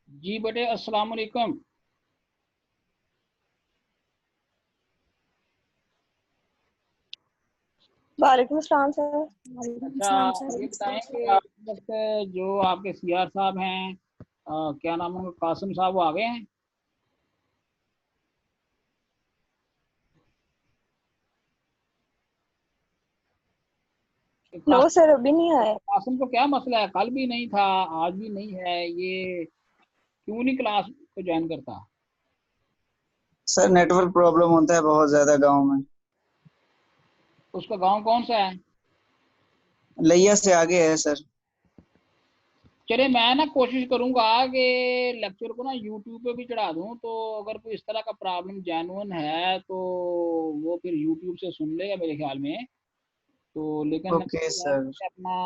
जी बेटे, अस्सलाम वालेकुम। वालेकुम अस्सलाम सर। अच्छा, ये बताएं कि इस वक्त जो आपके सीआर साहब हैं, क्या नाम है उनका, कासिम साहब, वो आ गए हैं? नो कासिम सर, अभी नहीं आए। कासिम को क्या मसला है? कल भी नहीं था, आज भी नहीं है, ये क्यों नहीं क्लास को ज्वाइन करता? सर नेटवर्क प्रॉब्लम होता है बहुत ज्यादा गांव में। उसका गांव कौन सा है? लैया से आगे है सर। चले, मैं ना कोशिश करूंगा कि लेक्चर को ना यूट्यूब पे भी चढ़ा दूं, तो अगर कोई इस तरह का प्रॉब्लम जेन्युइन है तो वो फिर यूट्यूब से सुन लेगा मेरे ख्याल में। तो लेकिन ओके ये है सर। कि अपना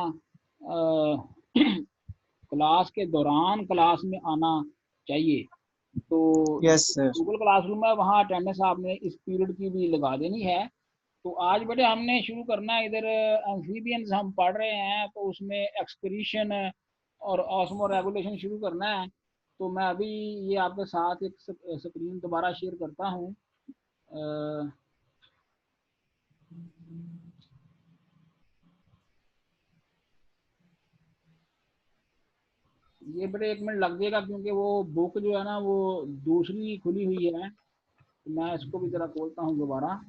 क्लास के दौरान क्लास में आना चाहिए। तो यस सर। गूगल क्लासरूम है, वहाँ अटेंडेंस आपने इस पीरियड की भी लगा देनी है। तो आज बेटे हमने शुरू करना है, इधर एम्फीबियंस हम पढ़ रहे हैं, तो उसमें एक्सक्रीशन और ऑस्मो रेगुलेशन शुरू करना है। तो मैं अभी ये आपके साथ एक स्क्रीन दोबारा शेयर करता हूँ। ये बड़े 1 मिनट लग जाएगा, क्योंकि वो बुक जो है ना वो दूसरी खुली हुई है। तो मैं इसको भी जरा खोलता हूँ दोबारा।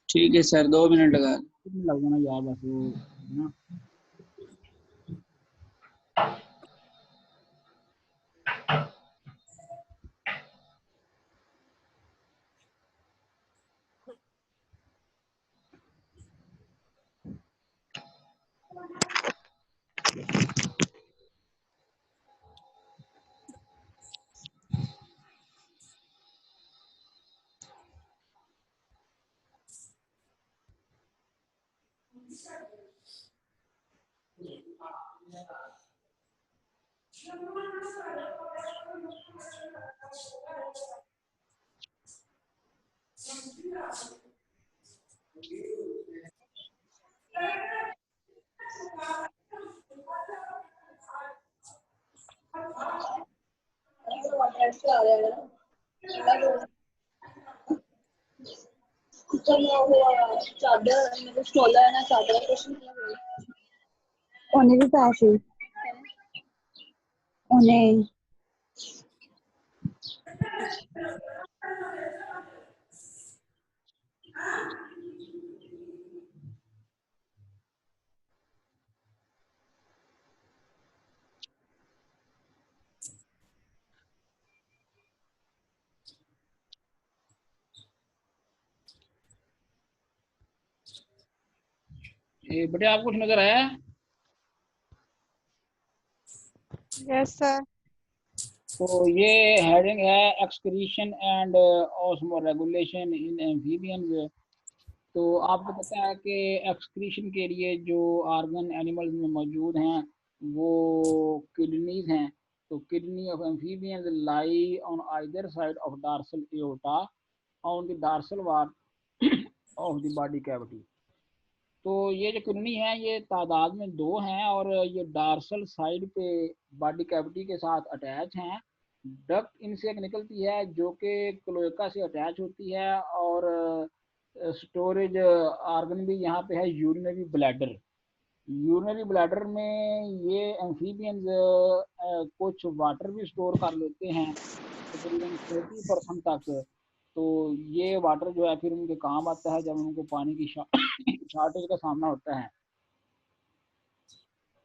ठीक है सर, 2 मिनट लगा। कितने लग जाना यार, बस वो है ना। उन्हें भी पैसे उन्हें ये बेटे आपको कुछ नजर आया? Yes sir. तो ये हेडिंग है excretion and osmo regulation in amphibians. तो आपको पता है कि एक्सक्रीशन के लिए जो आर्गन एनिमल्स में मौजूद हैं वो किडनीज हैं। तो kidney of amphibians lie on either side of dorsal aorta on the dorsal wall of the body cavity. तो ये जो किडनी है ये तादाद में 2 हैं, और ये डार्सल साइड पे बॉडी कैविटी के साथ अटैच हैं। डक्ट इनसे एक निकलती है जो कि क्लोएका से अटैच होती है, और स्टोरेज ऑर्गन भी यहाँ पे है, यूरिनरी ब्लैडर। यूरिनरी ब्लैडर में ये एम्फीबियंस कुछ वाटर भी स्टोर कर लेते हैं, तकरीबन 30% तक। तो ये वाटर जो है फिर उनके काम आता है जब उनको पानी की शॉर्टेज का सामना होता है।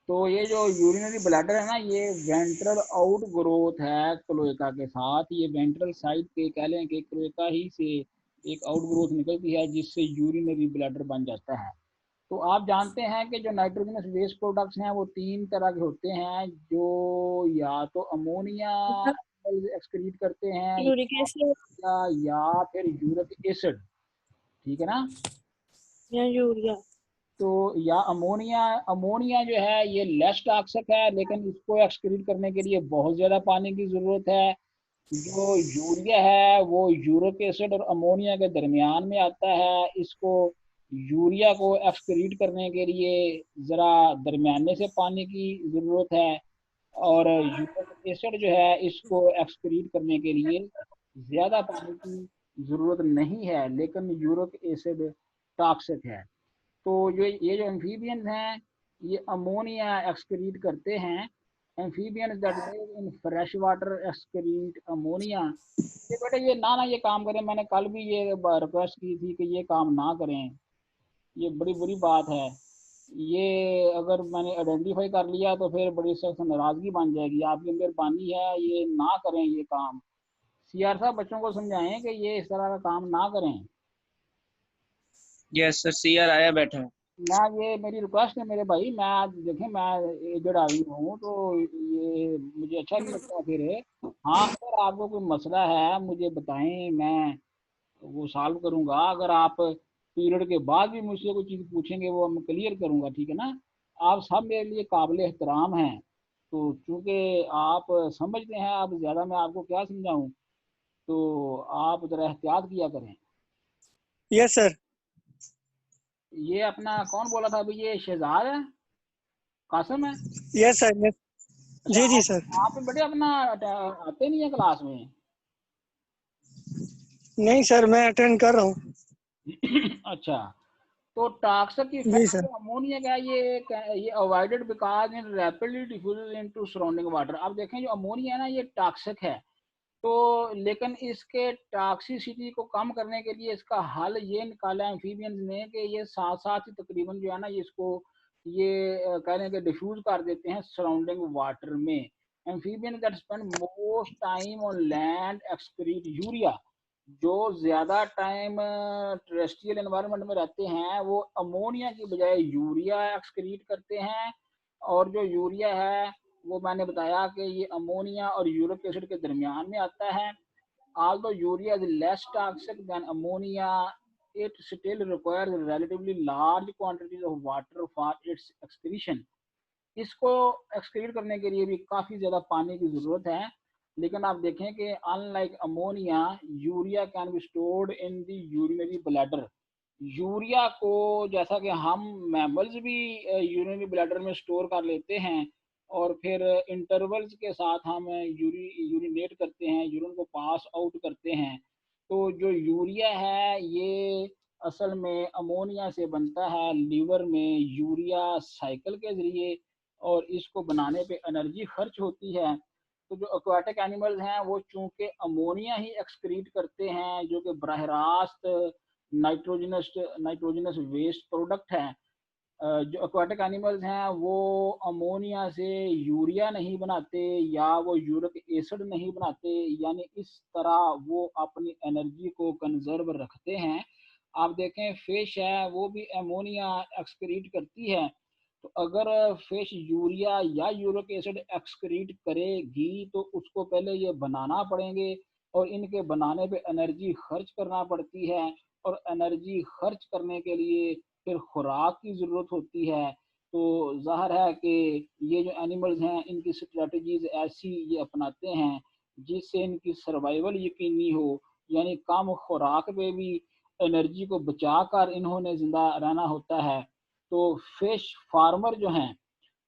तो ये जो यूरिनरी ब्लैडर है ना, ये वेंट्रल आउट ग्रोथ है क्लोएका के साथ। ये वेंट्रल साइड पे कह लें कि क्लोएका ही से एक आउट ग्रोथ निकलती है जिससे यूरिनरी ब्लैडर बन जाता है। तो आप जानते हैं कि जो नाइट्रोजनस वेस्ट प्रोडक्ट्स हैं वो 3 तरह के होते हैं, जो या तो अमोनिया एक्सक्रीट करते हैं, यूरिक एसिड या फिर यूरिक एसिड। ठीक है ना। या यूरिया। तो या अमोनिया। अमोनिया जो है ये लेस टॉक्सिक है, लेकिन इसको एक्सक्रीट करने के लिए बहुत ज़्यादा पानी की ज़रूरत है। जो यूरिया है वो यूरिक एसिड और अमोनिया के दरमियान में आता है। इसको यूरिया को एक्सक्रीट करने के लिए ज़रा दरमियाने से पानी की ज़रूरत है, और यूरिक एसिड जो है इसको एक्सक्रीट करने के लिए ज़्यादा पानी की ज़रूरत नहीं है, लेकिन यूरिक एसिड टॉक्सिक है। तो जो ये जो एम्फीबियंस हैं ये अमोनिया एक्सक्रीट करते हैं। Amphibians that live in fresh water excrete ammonia. ये बेटा ये ना ये काम करें, मैंने कल भी ये रिक्वेस्ट की थी कि ये काम ना करें, ये बड़ी बुरी बात है। ये अगर मैंने आइडेंटिफाई कर लिया तो फिर बड़ी सख्त नाराजगी बन जाएगी। आपकी मेहरबानी है ये ना करें ये काम। सीआर साहब बच्चों को समझाएं कि ये इस तरह का काम ना करें। यस सर, सीआर आया बैठा है। मैं ये मेरी रिक्वेस्ट है मेरे भाई, मैं आज देखें मैं एजड आदमी हूँ तो ये मुझे अच्छा नहीं लगता फिर। हाँ अगर आपको कोई मसला है मुझे बताएं, मैं वो सॉल्व करूंगा। अगर आप पीरियड के बाद भी मुझसे कोई चीज़ पूछेंगे वो मैं क्लियर करूंगा, ठीक है ना। आप सब मेरे लिए काबिल एहतराम हैं, तो चूंकि आप समझते हैं, आप ज़्यादा मैं आपको क्या समझाऊं, तो आप ज़रा एहतियात किया करें। Yes sir. ये अपना कौन बोला था अभी, ये शहजाद है, कासिम है? Yes sir. यस अच्छा जी जी सर। आप बेटे अपना आते नहीं है क्लास में? नहीं सर, मैं अटेंड कर रहा हूँ। अच्छा, तो टॉक्सिक जी इफेक्ट सर। अमोनिया का ये avoided because in rapidly diffuse into surrounding water. अब देखें जो अमोनिया है ना ये टॉक्सिक है, तो लेकिन इसके टॉक्सिसिटी को कम करने के लिए इसका हल ये निकाला है एम्फीबियंस ने कि ये साथ साथ ही तकरीबन जो है ना इसको ये कह लें कि डिफ्यूज कर देते हैं सराउंडिंग वाटर में। Amphibian that spend most time on land excrete urea. जो ज़्यादा टाइम टेरेस्ट्रियल एनवायरनमेंट में रहते हैं वो अमोनिया की बजाय यूरिया एक्सक्रीट करते हैं। और जो यूरिया है वो मैंने बताया कि ये अमोनिया और यूरिक एसिड के दरमियान में आता है। although urea is less toxic than ammonia, it still requires relatively large quantities of water for its excretion। इसको एक्सक्रीट करने के लिए भी काफ़ी ज़्यादा पानी की ज़रूरत है। लेकिन आप देखें कि unlike ammonia, urea can be stored in the urinary bladder. Urea को जैसा कि हम मैमल्स भी यूरिनरी ब्लैडर में स्टोर कर लेते हैं और फिर इंटरवल्स के साथ हम यूरिनेट करते हैं, यूरिन को पास आउट करते हैं। तो जो यूरिया है ये असल में अमोनिया से बनता है लीवर में यूरिया साइकिल के ज़रिए, और इसको बनाने पे एनर्जी खर्च होती है। तो जो एक्वाटिक एनिमल्स हैं वो चूंकि अमोनिया ही एक्सक्रीट करते हैं जो कि बराह रास्त नाइट्रोजनस वेस्ट प्रोडक्ट है। जो एक्वाटिक एनिमल्स हैं वो अमोनिया से यूरिया नहीं बनाते या वो यूरिक एसिड नहीं बनाते, यानी इस तरह वो अपनी एनर्जी को कंजर्व रखते हैं। आप देखें फिश है वो भी अमोनिया एक्सक्रीट करती है, तो अगर फिश यूरिया या यूरिक एसिड एक्सक्रीट करेगी तो उसको पहले ये बनाना पड़ेंगे, और इनके बनाने पे एनर्जी खर्च करना पड़ती है, और एनर्जी खर्च करने के लिए फिर खुराक की ज़रूरत होती है। तो ज़ाहिर है कि ये जो एनिमल्स हैं इनकी स्ट्रेटजीज ऐसी ये अपनाते हैं जिससे इनकी सर्वाइवल यकीनी हो, यानी कम खुराक पे भी एनर्जी को बचा कर इन्होंने ज़िंदा रहना होता है। तो फिश फार्मर जो हैं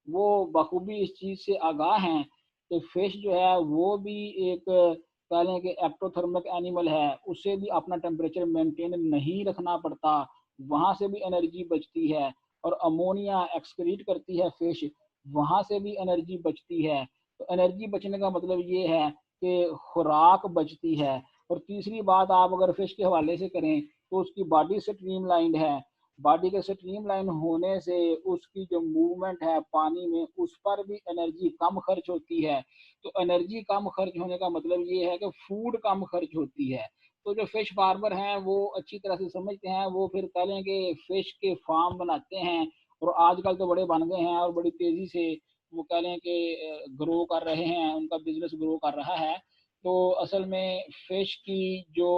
वो बखूबी इस चीज़ से आगाह हैं कि फिश जो है वो भी एक कह लें कि एक्टोथर्मिक एनिमल है, उसे भी अपना टेम्परेचर मेंटेन नहीं रखना पड़ता, वहाँ से भी एनर्जी बचती है। और अमोनिया एक्सक्रीट करती है फिश, वहाँ से भी एनर्जी बचती है। तो एनर्जी बचने का मतलब ये है कि खुराक बचती है। और तीसरी बात आप अगर फिश के हवाले से करें तो उसकी बॉडी स्ट्रीमलाइंड है, बॉडी के स्ट्रीमलाइन होने से उसकी जो मूवमेंट है पानी में उस पर भी एनर्जी कम खर्च होती है। तो एनर्जी कम खर्च होने का मतलब ये है कि फूड कम खर्च होती है। तो जो फिश फार्मर हैं वो अच्छी तरह से समझते हैं, वो फिर कह लें कि फिश के फार्म बनाते हैं, और आजकल तो बड़े बन गए हैं और बड़ी तेज़ी से वो कह लें कि ग्रो कर रहे हैं, उनका बिजनेस ग्रो कर रहा है। तो असल में फिश की जो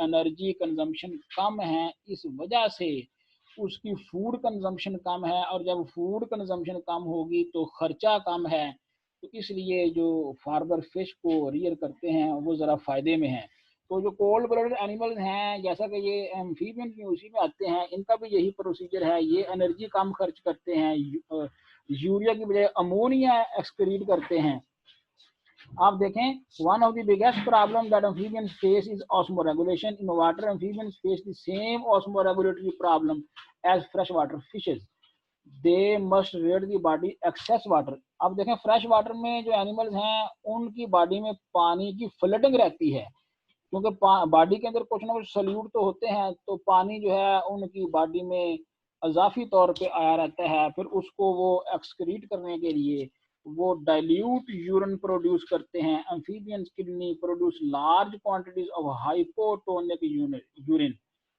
एनर्जी कंजम्पशन कम है इस वजह से उसकी फूड कंजम्पशन कम है, और जब फूड कंजम्पशन कम होगी तो खर्चा कम है। तो इसलिए जो फार्मर फिश को रियर करते हैं वो ज़रा फ़ायदे में हैं। तो जो कोल्ड ब्लडेड एनिमल्स हैं, जैसा कि ये एम्फीबियन भी उसी में आते हैं, इनका भी यही प्रोसीजर है। ये एनर्जी कम खर्च करते हैं, यूरिया की बजाय अमोनिया एक्सक्रीट करते हैं। आप देखें, one of the biggest problem that amphibians face is osmoregulation. In water, amphibians face the same osmoregulatory problem as freshwater fishes. They must read the body excess water. अब देखें, fresh water में जो animals हैं उनकी body में पानी की flooding रहती है, क्योंकि बॉडी के अंदर कुछ ना कुछ सल्यूट तो होते हैं, तो पानी जो है उनकी बॉडी में अजाफी तौर पे आया रहता है। फिर उसको वो एक्सक्रीट करने के लिए वो डाइल्यूट यूरिन प्रोड्यूस करते हैं। Amphibians kidney produce large quantities of hypotonic urine.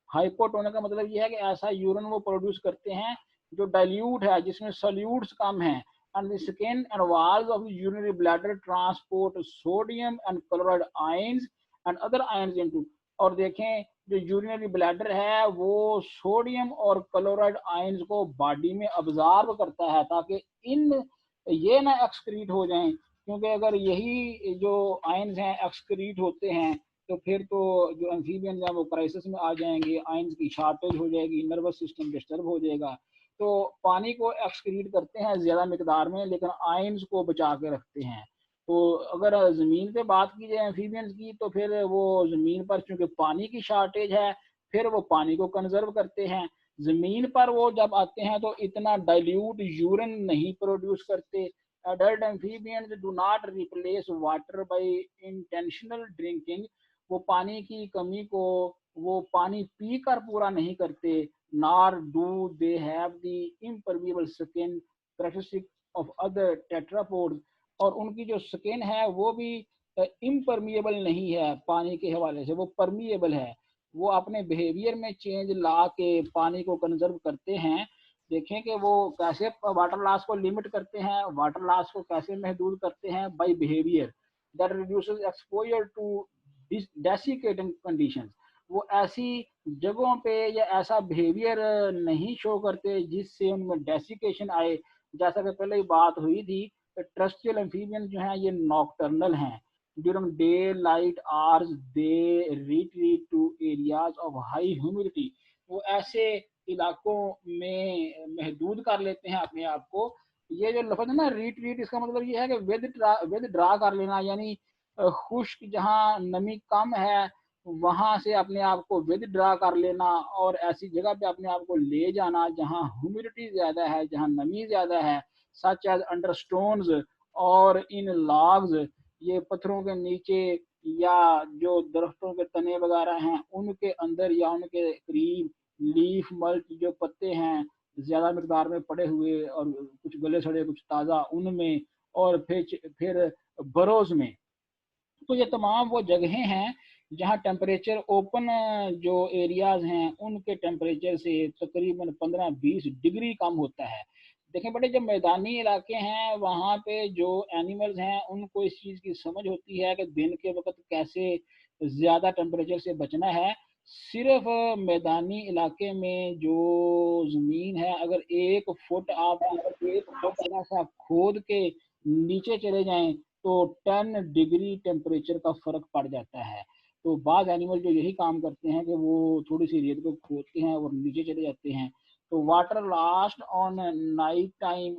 Hypotonic का मतलब ये है कि ऐसा यूरिन वो प्रोड्यूस करते हैं जो डाइल्यूट है, जिसमें सल्यूट्स कम हैं। And the skin and walls of the urinary bladder transport sodium and chloride ions and other ions into. और देखें, जो यूरिनरी ब्लैडर है वो सोडियम और क्लोराइड आयंस को बॉडी में अब्जॉर्ब करता है, ताकि इन ये ना एक्सक्रीट हो जाएं, क्योंकि अगर यही जो आयंस हैं एक्सक्रीट होते हैं तो फिर तो जो एम्फीबियंस हैं वो क्राइसिस में आ जाएंगे, आयंस की शॉर्टेज हो जाएगी, नर्वस सिस्टम डिस्टर्ब हो जाएगा। तो पानी को एक्सक्रीट करते हैं ज़्यादा मिकदार में, लेकिन आयंस को बचा के रखते हैं। तो अगर ज़मीन पे बात की जाए एम्फीबियंस की, तो फिर वो ज़मीन पर चूँकि पानी की शॉर्टेज है, फिर वो पानी को कंजर्व करते हैं। ज़मीन पर वो जब आते हैं तो इतना डाइल्यूट यूरिन नहीं प्रोड्यूस करते। Adult amphibians do not replace water bye intentional drinking. वो पानी की कमी को वो पानी पीकर पूरा नहीं करते। Nor do they have the impermeable skin characteristic of other tetrapods. और उनकी जो स्किन है वो भी इम्परमिएबल नहीं है पानी के हवाले से, वो परमिएबल है। वो अपने बिहेवियर में चेंज ला के पानी को कंजर्व करते हैं। देखें कि वो कैसे वाटर लॉस को लिमिट करते हैं, वाटर लॉस को कैसे महदूद करते हैं, by behaviour that reduces exposure to desiccating conditions. वो ऐसी जगहों पे या ऐसा बिहेवियर नहीं शो करते जिससे उनमें डेसिकेशन आए। जैसा कि पहले ही बात हुई थी, टेरेस्ट्रियल एम्फीबियंस जो हैं ये नॉकटर्नल हैं। During daylight hours they retreat to areas of high humidity. वो ऐसे इलाकों में महदूद कर लेते हैं अपने आप को। ये जो लफ्ज़ है ना रिट्रीट, इसका मतलब ये है कि विद ड्रा कर लेना, यानी खुश्क जहाँ नमी कम है वहाँ से अपने आप को विद ड्रा कर लेना, और ऐसी जगह पे अपने आप को ले जाना जहाँ ह्यूमिडिटी ज़्यादा है, जहाँ नमी ज़्यादा है, सच एज अंडर स्टोन्स और इन लॉग्स। ये पत्थरों के नीचे या जो दरख्तों के तने वगैरह हैं उनके अंदर या उनके करीब लीफ मल्च जो पत्ते हैं ज़्यादा मिकदार में पड़े हुए और कुछ गले सड़े कुछ ताज़ा उनमें, और फिर बरोज़ में। तो ये तमाम वो जगहें हैं जहाँ टेम्परेचर ओपन जो एरियाज़ हैं उनके टेम्परेचर से तकरीबन 15-20 डिग्री कम होता है। देखें बेटे, जब मैदानी इलाके हैं वहाँ पे जो एनिमल्स हैं उनको इस चीज़ की समझ होती है कि दिन के वक्त कैसे ज़्यादा टेम्परेचर से बचना है। सिर्फ मैदानी इलाके में जो ज़मीन है, अगर 1 फुट आप थोड़ा सा खोद के नीचे चले जाएं तो 10 डिग्री टेम्परेचर का फ़र्क पड़ जाता है। तो बाज़ एनिमल जो यही काम करते हैं कि वो थोड़ी सी रेत को खोदते हैं और नीचे चले जाते हैं। तो water lost on night time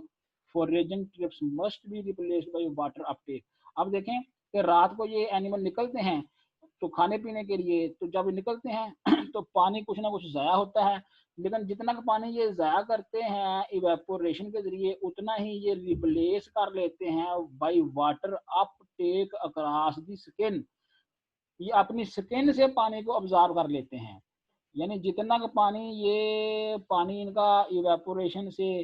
foraging trips must be replaced by water Uptake. अब देखें कि रात को ये एनिमल निकलते हैं तो खाने पीने के लिए, तो जब निकलते हैं तो पानी कुछ ना कुछ ज़ाया होता है, लेकिन जितना का पानी ये ज़ाया करते हैं इवेपोरेशन के ज़रिए उतना ही ये रिप्लेस कर लेते हैं by water Uptake across the skin. ये अपनी स्किन से पानी को अब्जॉर्ब कर लेते हैं, यानी जितना का पानी ये पानी इनका इवेपोरेशन से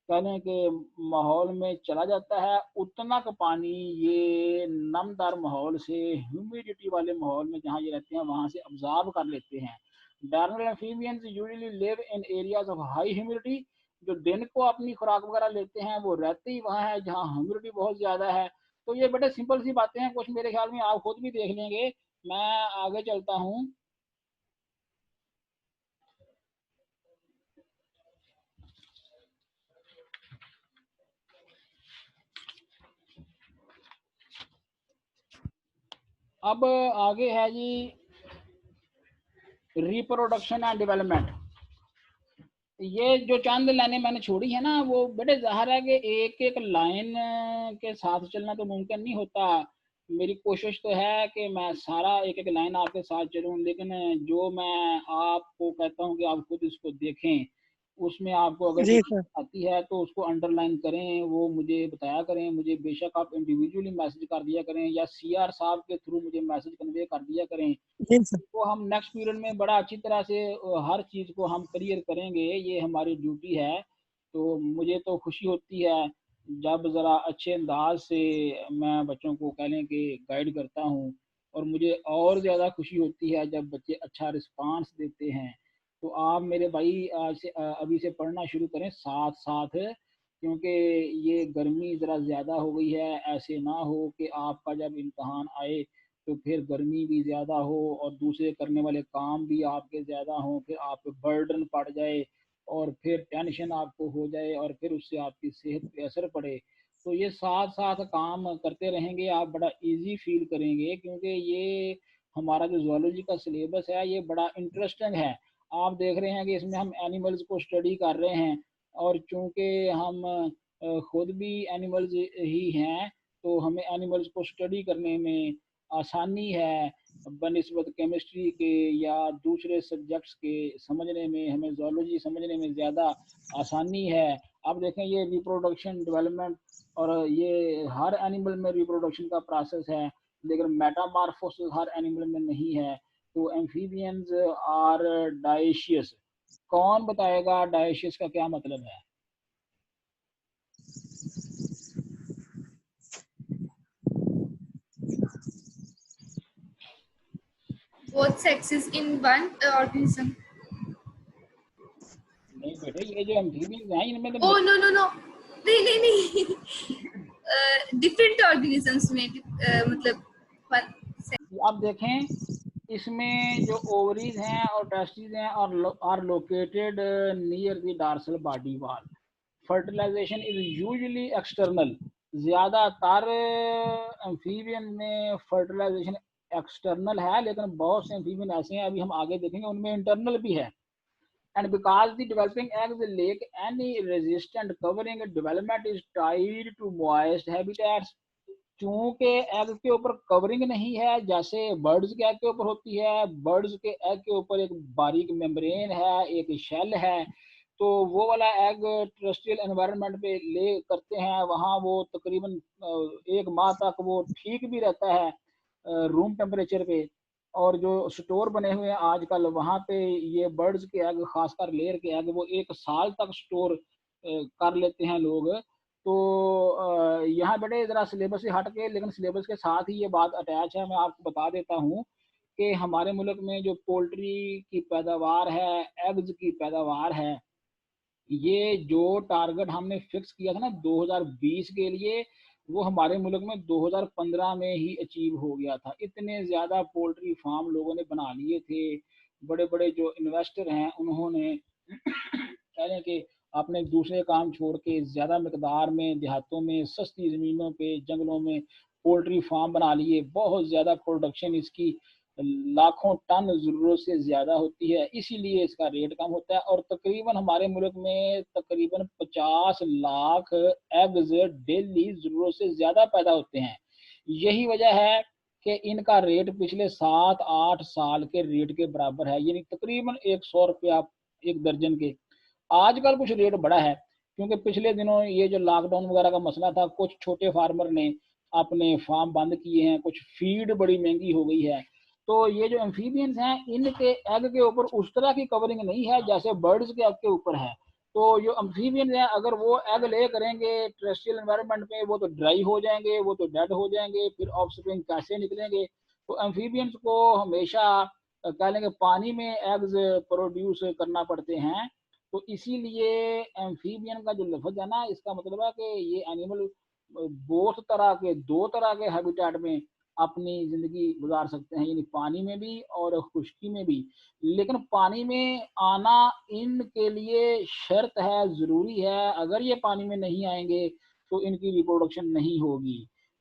कहने के माहौल में चला जाता है, उतना का पानी ये नमदार माहौल से ह्यूमिडिटी वाले माहौल में जहाँ ये रहते हैं वहाँ से अब्जॉर्ब कर लेते हैं। Diurnal amphibians usually live in areas of high humidity. जो दिन को अपनी खुराक वगैरह लेते हैं वो रहते ही वहाँ है जहाँ ह्यूमिडिटी बहुत ज़्यादा है। तो ये बड़े सिंपल सी बातें हैं, कुछ मेरे ख्याल में आप खुद भी देख लेंगे। मैं आगे चलता हूँ। अब आगे है जी रिप्रोडक्शन एंड डेवलपमेंट, ये जो चंद लाइनें मैंने छोड़ी है ना, वो बड़े ज़ाहिर है कि एक एक लाइन के साथ चलना तो मुमकिन नहीं होता। मेरी कोशिश तो है कि मैं सारा एक एक लाइन आपके साथ चलूँ, लेकिन जो मैं आपको कहता हूँ कि आप खुद इसको देखें, उसमें आपको अगर कोई जी चीज़ सर। आती है तो उसको अंडरलाइन करें, वो मुझे बताया करें। मुझे बेशक आप इंडिविजुअली मैसेज कर दिया करें या सीआर साहब के थ्रू मुझे मैसेज कन्वे कर दिया करें। जी सर। तो हम नेक्स्ट पीरियड में बड़ा अच्छी तरह से हर चीज़ को हम क्लियर करेंगे, ये हमारी ड्यूटी है। तो मुझे तो खुशी होती है जब ज़रा अच्छे अंदाज से मैं बच्चों को कह लें कि गाइड करता हूँ, और मुझे और ज़्यादा खुशी होती है जब बच्चे अच्छा रिस्पांस देते हैं। तो आप मेरे भाई आज से अभी से पढ़ना शुरू करें साथ साथ, क्योंकि ये गर्मी ज़रा ज़्यादा हो गई है। ऐसे ना हो कि आपका जब इम्तहान आए तो फिर गर्मी भी ज़्यादा हो और दूसरे करने वाले काम भी आपके ज़्यादा हों, फिर आप पे बर्डन पड़ जाए और फिर टेंशन आपको हो जाए और फिर उससे आपकी सेहत पे असर पड़े। तो ये साथ-साथ काम करते रहेंगे, आप बड़ा ईज़ी फ़ील करेंगे, क्योंकि ये हमारा जो ज़ूलॉजी का सिलेबस है, ये बड़ा इंटरेस्टिंग है। आप देख रहे हैं कि इसमें हम एनिमल्स को स्टडी कर रहे हैं, और चूँकि हम खुद भी एनिमल्स ही हैं, तो हमें एनिमल्स को स्टडी करने में आसानी है बनिस्बत केमिस्ट्री के या दूसरे सब्जेक्ट्स के समझने में। हमें ज़ूलॉजी समझने में ज़्यादा आसानी है। अब देखें ये रिप्रोडक्शन डेवलपमेंट, और ये हर एनिमल में रिप्रोडक्शन का प्रोसेस है, लेकिन मेटामॉर्फोसिस हर एनिमल में नहीं है। तो एम्फीबियंस आर डायशियस। कौन बताएगा डायशियस का क्या मतलब है? both sexes in one organism. नहीं बेटे, ये जो एम्फीबियंस हैं इनमें तो Oh no no no, नहीं different organisms में मतलब one sex. आप देखें, इसमें जो ओवरीज हैं और टेस्टिस हैं और are located near the dorsal body wall. Fertilization is usually external. ज़्यादातर एम्फीबियन में फर्टिलाइजेशन एक्सटर्नल है, लेकिन बहुत से एम्फीबियन ऐसे हैं, अभी हम आगे देखेंगे, उनमें इंटरनल भी है। And because the developing eggs lack any resistant covering, development is tied to moist habitats. चूंकि एग के ऊपर कवरिंग नहीं है जैसे बर्ड्स के एग के ऊपर होती है, बर्ड्स के एग के ऊपर एक बारीक मेम्ब्रेन है, एक शेल है, तो वो वाला एग टेरेस्ट्रियल एनवायरनमेंट पे ले करते हैं, वहाँ वो तकरीबन 1 माह तक वो ठीक भी रहता है रूम टेम्परेचर पे। और जो स्टोर बने हुए हैं आजकल वहाँ पे, ये बर्ड्स के एग, खासकर लेयर के एग, वो 1 साल तक स्टोर कर लेते हैं लोग। तो यहाँ बड़े ज़रा सिलेबस से हट के, लेकिन सिलेबस के साथ ही ये बात अटैच है। मैं आपको बता देता हूँ कि हमारे मुल्क में जो पोल्ट्री की पैदावार है, एग्स की पैदावार है, ये जो टारगेट हमने फिक्स किया था ना 2020 के लिए, वो हमारे मुल्क में 2015 में ही अचीव हो गया था। इतने ज़्यादा पोल्ट्री फार्म लोगों ने बना लिए थे। बड़े बड़े जो इन्वेस्टर हैं उन्होंने कह लें कि अपने दूसरे काम छोड़ के ज़्यादा मकदार में देहातों में सस्ती ज़मीनों पे जंगलों में पोल्ट्री फार्म बना लिए। बहुत ज़्यादा प्रोडक्शन इसकी लाखों टन ज़रूरत से ज़्यादा होती है, इसीलिए इसका रेट कम होता है। और तकरीबन हमारे मुल्क में तकरीबन 50 लाख एग्स डेली ज़रूरत से ज़्यादा पैदा होते हैं। यही वजह है कि इनका रेट पिछले 7-8 साल के रेट के बराबर है, यानी तकरीबन 100 रुपया एक दर्जन के। आजकल कुछ रेट बढ़ा है, क्योंकि पिछले दिनों ये जो लॉकडाउन वगैरह का मसला था, कुछ छोटे फार्मर ने अपने फार्म बंद किए हैं, कुछ फीड बड़ी महंगी हो गई है। तो ये जो एम्फीबियंस हैं, इनके एग के ऊपर उस तरह की कवरिंग नहीं है जैसे बर्ड्स के एग के ऊपर है। तो जो एम्फीबियंस हैं, अगर वो एग ले करेंगे टेरेस्ट्रियल एनवायरनमेंट में, वो तो ड्राई हो जाएंगे, वो तो डेड हो जाएंगे, फिर ऑफस्प्रिंग कैसे निकलेंगे? तो एम्फीबियंस को हमेशा कह लेंगे पानी में एग्स प्रोड्यूस करना पड़ते हैं। तो इसीलिए एम्फीबियन का जो लफ्ज़ है ना, इसका मतलब है कि ये एनिमल बोथ तरह के, 2 तरह के हैबिटेट में अपनी ज़िंदगी गुजार सकते हैं, यानी पानी में भी और खुश्की में भी। लेकिन पानी में आना इनके लिए शर्त है, ज़रूरी है। अगर ये पानी में नहीं आएँगे तो इनकी रिप्रोडक्शन नहीं होगी,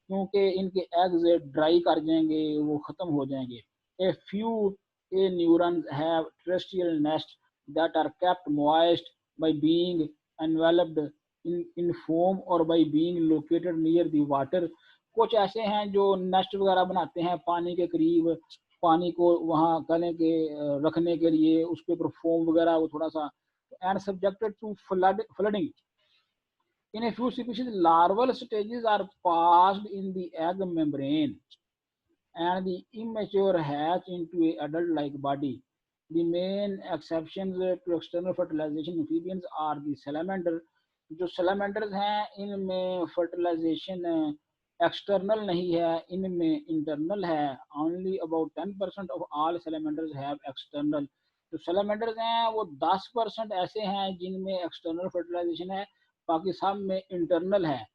क्योंकि इनके एग्स ड्राई कर जाएँगे, वो ख़त्म हो जाएँगे। A few A neurons have terrestrial nests that are kept moist by being enveloped in foam or by being located near the water. कुछ ऐसे हैं जो नेस्ट वगैरह बनाते हैं पानी के करीब, पानी को वहाँ कहने के रखने के लिए, उसके ऊपर फोम वगैरह वो थोड़ा सा, and subjected to flooding. In a few species, larval stages are passed in the egg membrane, and the immature hatch into a adult-like body. The main exceptions to external fertilization amphibians are the salamander. जो salamanders हैं इनमें fertilization external नहीं है, इनमें internal है. Only about 10% of all salamanders have external. जो salamanders हैं वो 10% ऐसे हैं जिनमें external fertilization है, बाकी सब में internal है.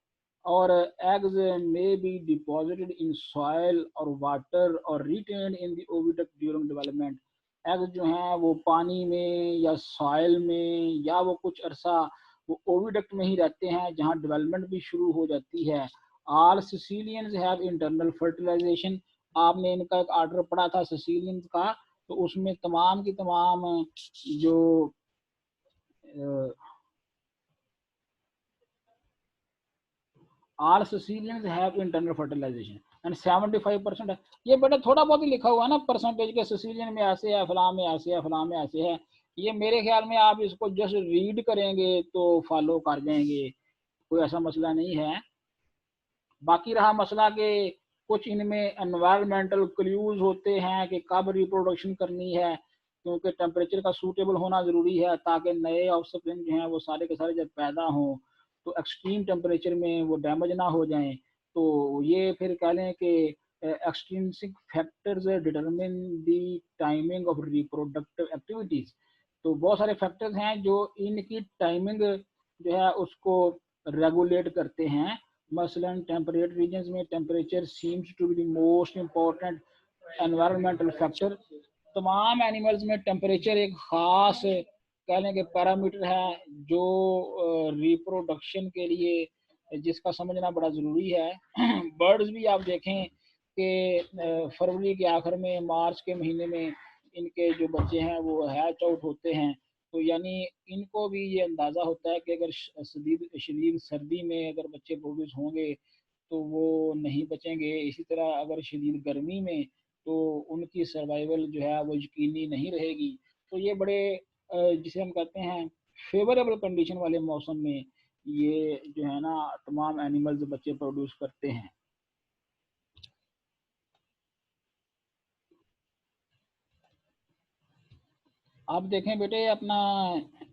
और eggs may be deposited in soil or water or retained in the oviduct during development. eggs जो हैं वो पानी में या सॉइल में या वो कुछ अरसा वो ओविडक्ट में ही रहते हैं जहाँ डेवलपमेंट भी शुरू हो जाती है. All Sicilians have internal fertilization. आपने इनका एक आर्डर पढ़ा था Sicilians का, तो उसमें तमाम की तमाम जो all Sicilians have internal fertilization and 75% है. ये बेटा थोड़ा बहुत ही लिखा हुआ है ना परसेंटेज के, सिसिलियन में ऐसे है, फलां में ऐसे है, फलां में ऐसे है. ये मेरे ख्याल में आप इसको जस्ट रीड करेंगे तो फॉलो कर जाएंगे, कोई ऐसा मसला नहीं है. बाकी रहा मसला के कुछ इनमें एनवायरमेंटल क्लूज होते हैं कि कब रिप्रोडक्शन करनी है, क्योंकि टेम्परेचर का सूटेबल होना ज़रूरी है ताकि नए ऑफस्प्रिंग जो हैं वो सारे के सारे जब पैदा हों तो एक्सट्रीम टेम्परेचर में वो डैमेज ना हो जाएं. तो ये फिर कह लें कि extrinsic factors determine the timing of reproductive activities. तो बहुत सारे फैक्टर्स हैं जो इनकी टाइमिंग जो है उसको रेगुलेट करते हैं. मसलन टेम्परेट रीजन्स में temperature seems to be the most important environmental factor. तमाम एनिमल्स में टेम्परेचर एक ख़ास कहने के पैरामीटर है जो रिप्रोडक्शन के लिए जिसका समझना बड़ा ज़रूरी है. बर्ड्स भी आप देखें कि फरवरी के आखिर में, मार्च के महीने में इनके जो बच्चे हैं वो हैच आउट होते हैं. तो यानी इनको भी ये अंदाज़ा होता है कि अगर शदीद सर्दी में अगर बच्चे प्रोड्यूस होंगे तो वो नहीं बचेंगे. इसी तरह अगर शदीद गर्मी में तो उनकी सर्वाइवल जो है वो यकीनी नहीं रहेगी. तो ये बड़े जिसे हम कहते हैं फेवरेबल कंडीशन वाले मौसम में ये जो है ना तमाम एनिमल्स बच्चे प्रोड्यूस करते हैं. आप देखें बेटे अपना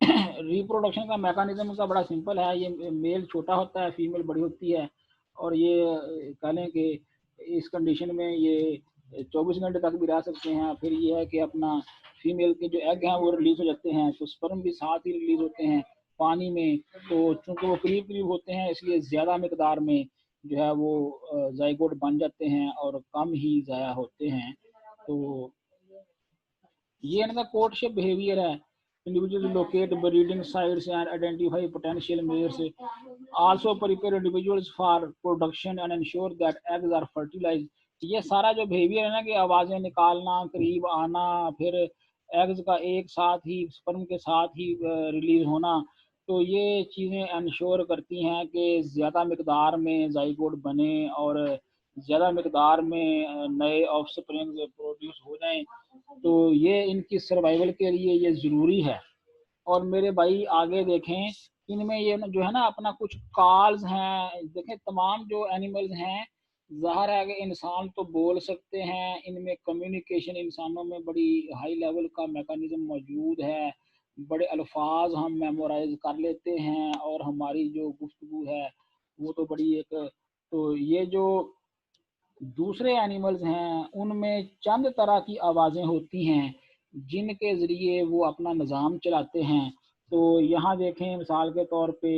रिप्रोडक्शन का मैकेनिज्म का बड़ा सिंपल है. ये मेल छोटा होता है, फीमेल बड़ी होती है, और ये कह लें कि इस कंडीशन में ये 24 घंटे तक भी रह सकते हैं. फिर ये है कि अपना फीमेल के जो एग हैं वो रिलीज हो जाते हैं, तो स्पर्म भी साथ ही रिलीज होते हैं पानी में. तो चूँकि वो करीब करीब होते हैं इसलिए ज़्यादा मकदार में जो है वो जाइगोट बन जाते हैं और कम ही ज़ाया होते हैं. तो ये इनका कोर्टशिप बिहेवियर है. Individuals locate breeding sites and identify potential mates. Also prepare individuals for production and ensure that eggs are fertilized. ये सारा जो बिहेवियर है ना कि आवाज़ें निकालना, करीब आना, फिर एग्स का एक साथ ही स्पर्म के साथ ही रिलीज होना, तो ये चीज़ें इंश्योर करती हैं कि ज़्यादा मकदार में जाइगोट बने और ज़्यादा मकदार में नए ऑफस्प्रिंग प्रोड्यूस हो जाएं. तो ये इनकी सर्वाइवल के लिए ये ज़रूरी है. और मेरे भाई आगे देखें, इनमें ये जो है ना अपना कुछ कॉल्स हैं. देखें तमाम जो एनिमल्स हैं, ज़ाहिर है कि इंसान तो बोल सकते हैं, इनमें कम्युनिकेशन इंसानों में बड़ी हाई लेवल का मैकेनिज्म मौजूद है. बड़े अल्फाज हम मेमोराइज कर लेते हैं और हमारी जो गुफ्तगू है वो तो बड़ी एक. तो ये जो दूसरे एनिमल्स हैं उनमें चंद तरह की आवाज़ें होती हैं जिनके ज़रिए वो अपना निज़ाम चलाते हैं. तो यहाँ देखें मिसाल के तौर पे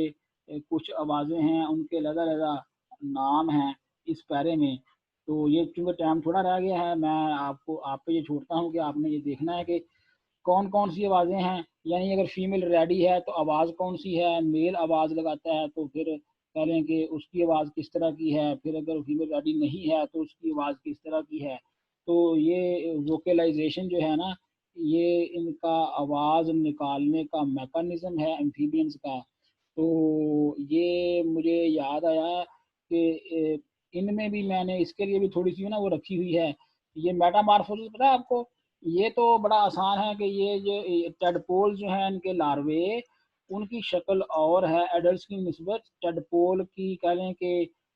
कुछ आवाज़ें हैं, उनके अलग-अलग नाम हैं इस पैरे में. तो ये चूँकि टाइम थोड़ा रह गया है, मैं आपको आप पे ये छोड़ता हूँ कि आपने ये देखना है कि कौन कौन सी आवाज़ें हैं. यानी अगर फीमेल रेडी है तो आवाज़ कौन सी है, मेल आवाज़ लगाता है तो फिर कह लें कि उसकी आवाज़ किस तरह की है. फिर अगर फीमेल रेडी नहीं है तो उसकी आवाज़ किस तरह की है. तो ये वोकलाइजेशन जो है ना, ये इनका आवाज़ निकालने का मैकेनिज्म है एम्फीबियंस का। तो ये मुझे याद आया कि इनमें भी मैंने इसके लिए भी थोड़ी सी ना वो रखी हुई है। ये मेटामॉर्फोसिस पता है आपको? ये तो बड़ा आसान है कि ये जो टेडपोल जो हैं इनके लार्वे, उनकी शक्ल और है एडल्ट्स की निस्बत। टेडपोल की कह लें कि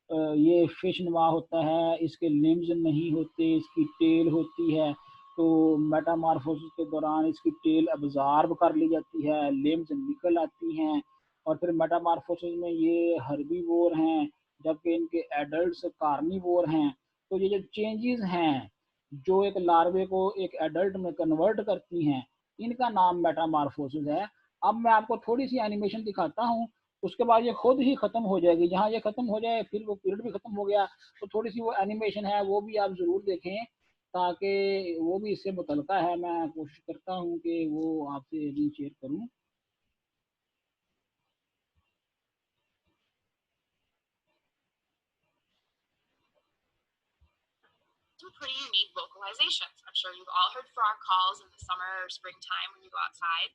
ये फिश नुमा होता है, इसके लिम्स नहीं होते, इसकी टेल होती है। तो मेटामॉर्फोसिस के दौरान इसकी टेल अब्जॉर्ब कर ली जाती है, लिम्स निकल आती हैं, और फिर मेटामॉर्फोसिस में ये हर्बीवोर हैं, जबकि इनके एडल्ट्स कार्निवोर हैं। तो ये जो चेंजेस हैं जो एक लार्वे को एक एडल्ट में कन्वर्ट करती हैं, इनका नाम मेटामॉर्फोसिस है। अब मैं आपको थोड़ी सी एनिमेशन दिखाता हूँ, उसके बाद ये खुद ही खत्म हो जाएगी। जहाँ ये खत्म हो जाए फिर वो पीरियड भी खत्म हो गया। तो थोड़ी सी वो एनिमेशन है वो भी आप ज़रूर देखें, ताकि वो भी इससे मुतल्लिका है। मैं कोशिश करता हूँ कि वो आपसे अभी शेयर करूँ। Some pretty unique vocalizations. I'm sure you've all heard frog calls in the summer or springtime when you go outside.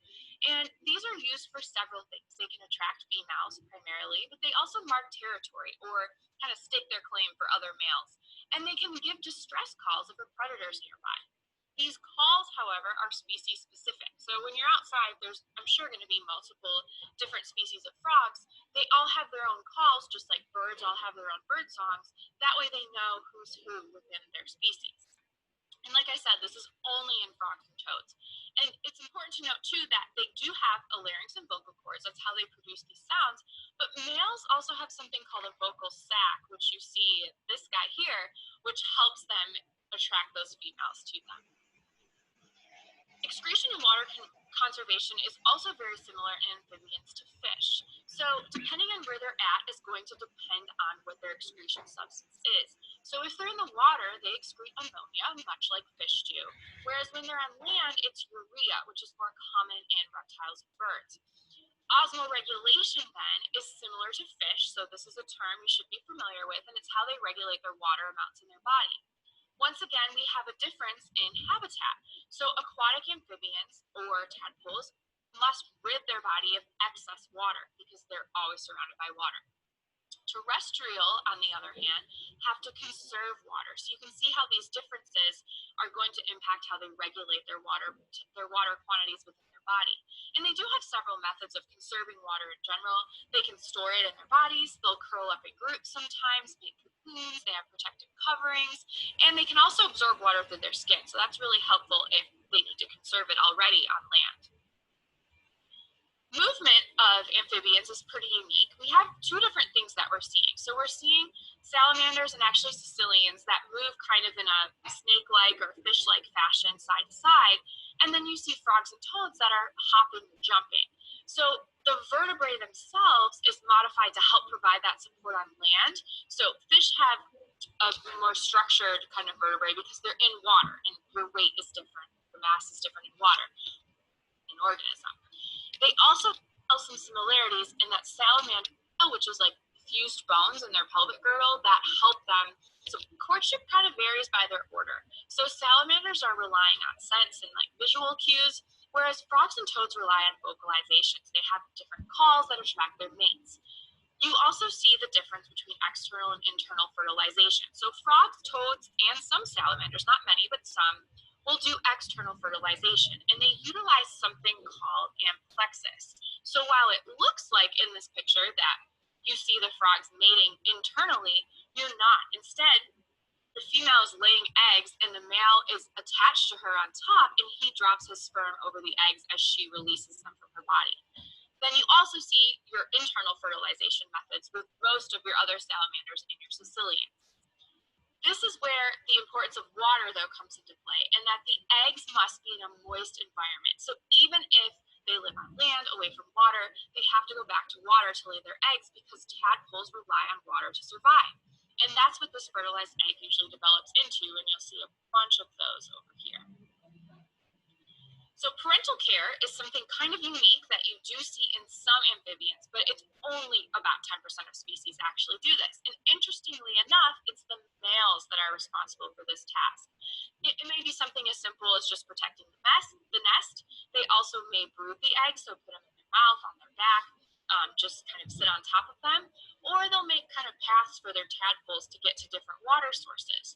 And these are used for several things. They can attract females primarily, but they also mark territory or kind of stake their claim for other males. And they can give distress calls if a predator is nearby. These calls, however, are species specific. So when you're outside, there's, I'm sure, going to be multiple different species of frogs. They all have their own calls, just like birds all have their own bird songs. That way they know who's who within their species. And like I said, this is only in frogs and toads. And it's important to note, too, that they do have a larynx and vocal cords. That's how they produce these sounds. But males also have something called a vocal sac, which you see this guy here, which helps them attract those females to them. Excretion in water conservation is also very similar in amphibians to fish. So depending on where they're at is going to depend on what their excretion substance is. So if they're in the water, they excrete ammonia, much like fish do. Whereas when they're on land, it's urea, which is more common in reptiles and birds. Osmoregulation then is similar to fish. So this is a term you should be familiar with, and it's how they regulate their water amounts in their body. Once again, we have a difference in habitat. So aquatic amphibians or tadpoles must rid their body of excess water because they're always surrounded by water. Terrestrial, on the other hand, have to conserve water. So you can see how these differences are going to impact how they regulate their water quantities within their body. And they do have several methods of conserving water in general. They can store it in their bodies, they'll curl up in groups sometimes, make cocoons, they have protective coverings, and they can also absorb water through their skin. So that's really helpful if they need to conserve it already on land. Movement of amphibians is pretty unique. We have two different things that we're seeing. So we're seeing salamanders and actually caecilians that move kind of in a snake-like or fish-like fashion side to side. And then you see frogs and toads that are hopping and jumping. So the vertebrae themselves is modified to help provide that support on land. So fish have a more structured kind of vertebrae because they're in water and your weight is different. The mass is different in water, an organism. They also have some similarities in that salamander, which is like fused bones in their pelvic girdle that help them. So courtship kind of varies by their order. So salamanders are relying on sense and like visual cues, whereas frogs and toads rely on vocalizations. They have different calls that attract their mates. You also see the difference between external and internal fertilization. So frogs, toads, and some salamanders, not many, but some, will do external fertilization, and they utilize something called amplexus. So while it looks like in this picture that you see the frogs mating internally, you're not. Instead, the female is laying eggs and the male is attached to her on top, and he drops his sperm over the eggs as she releases them from her body. Then you also see your internal fertilization methods with most of your other salamanders and your caecilians. This is where the importance of water, though, comes into play, and that the eggs must be in a moist environment. So even if they live on land away from water, they have to go back to water to lay their eggs because tadpoles rely on water to survive. And that's what this fertilized egg usually develops into, and you'll see a bunch of those over here. So parental care is something kind of unique that you do see in some amphibians, but it's only about 10% of species actually do this. And interestingly enough, it's the males that are responsible for this task. It may be something as simple as just protecting the nest. They also may brood the eggs, so put them in their mouth, on their back, just kind of sit on top of them, or they'll make kind of paths for their tadpoles to get to different water sources.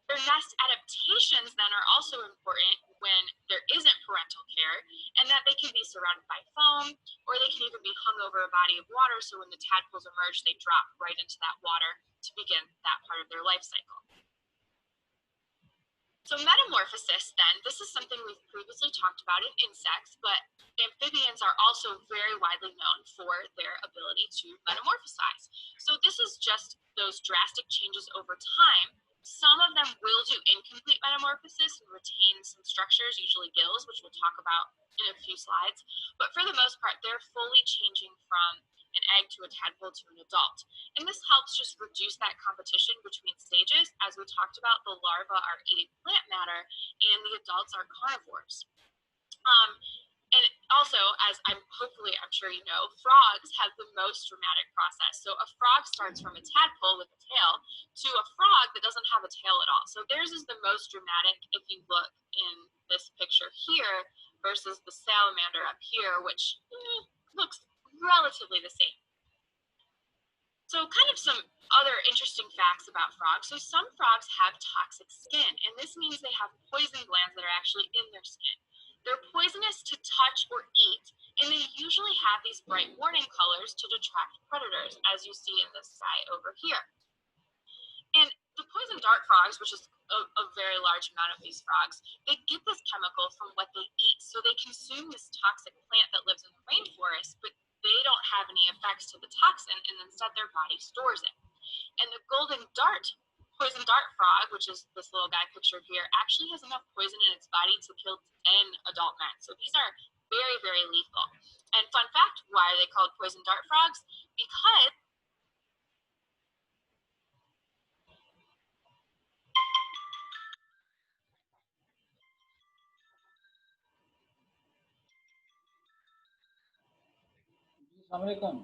Their nest adaptations then are also important when there isn't parental care, and that they can be surrounded by foam, or they can even be hung over a body of water, so when the tadpoles emerge, they drop right into that water to begin that part of their life cycle. So metamorphosis then, this is something we've previously talked about in insects, but amphibians are also very widely known for their ability to metamorphosize. So this is just those drastic changes over time. Some of them will do incomplete metamorphosis and retain some structures, usually gills, which we'll talk about in a few slides. But for the most part, they're fully changing from an egg to a tadpole to an adult. And this helps just reduce that competition between stages. As we talked about, the larvae are eating plant matter and the adults are carnivores. And also, as I'm sure you know, frogs have the most dramatic process. So a frog starts from a tadpole with a tail to a frog that doesn't have a tail at all. So theirs is the most dramatic if you look in this picture here versus the salamander up here, which looks relatively the same. So kind of some other interesting facts about frogs. So some frogs have toxic skin, and this means they have poison glands that are actually in their skin. They're poisonous to touch or eat, and they usually have these bright warning colors to detract predators, as you see in this guy over here. And the poison dart frogs, which is a very large amount of these frogs, they get this chemical from what they eat. So they consume this toxic plant that lives in the rainforest, but they don't have any effects to the toxin, and instead their body stores it. And the poison dart frog, which is this little guy pictured here, actually has enough poison in its body to kill 10 adult men. So these are very, very lethal. And fun fact, why are they called poison dart frogs? Because Assalamualaikum.